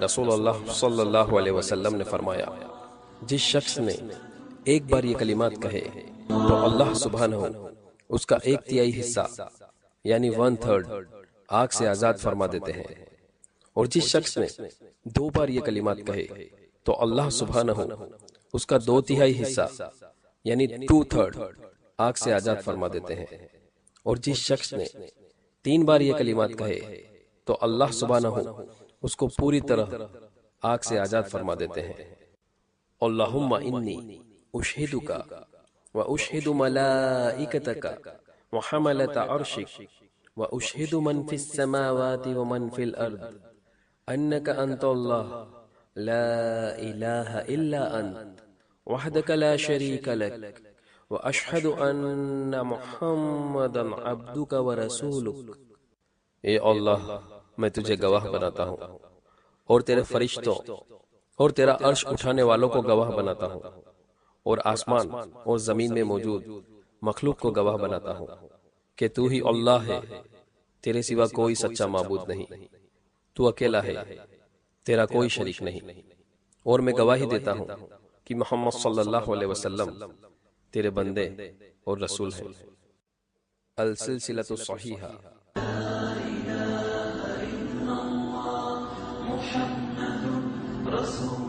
رسول اللہ صلی اللہ علیہ وسلم نے فرمایا، جس شخص نے ایک بار یہ کلمات کہے تو اللہ سبحانہ اس کا 1/3 حصہ یعنی 1/3 آگ سے آزاد فرما دیتے ہیں، اور جس شخص نے 2 بار یہ کلمات کہے تو اللہ سبحانہ اس کا 2/3 حصہ یعنی 2/3 آگ سے آزاد فرما دیتے ہیں، اور جس شخص نے 3 بار یہ کلمات کہے تو اللہ سبحانہ اس کو پوری طرح آگ سے آزاد فرما دیتے ہیں۔ اللہم انی اشہدک و اشہد ملائکتک و حملۃ عرشک و اشہد من فی السماوات و من فی الارض انک انت اللہ لا الہ الا انت وحدک لا شریک لک و اشہد ان محمدا عبدک و رسولک۔ اے اللہ، میں تجھے گواہ بناتا ہوں اور تیرے فرشتوں اور تیرا عرش اٹھانے والوں کو گواہ بناتا ہوں اور آسمان اور زمین میں موجود مخلوق کو گواہ بناتا ہوں کہ تو ہی اللہ ہے، تیرے سوا کوئی سچا معبود نہیں، تو اکیلا ہے، تیرا کوئی شریک نہیں، اور میں گواہی دیتا ہوں کہ محمد صلی اللہ علیہ وسلم تیرے بندے اور رسول ہیں۔ السلسلۃ الصحیحہ۔ محمد رسول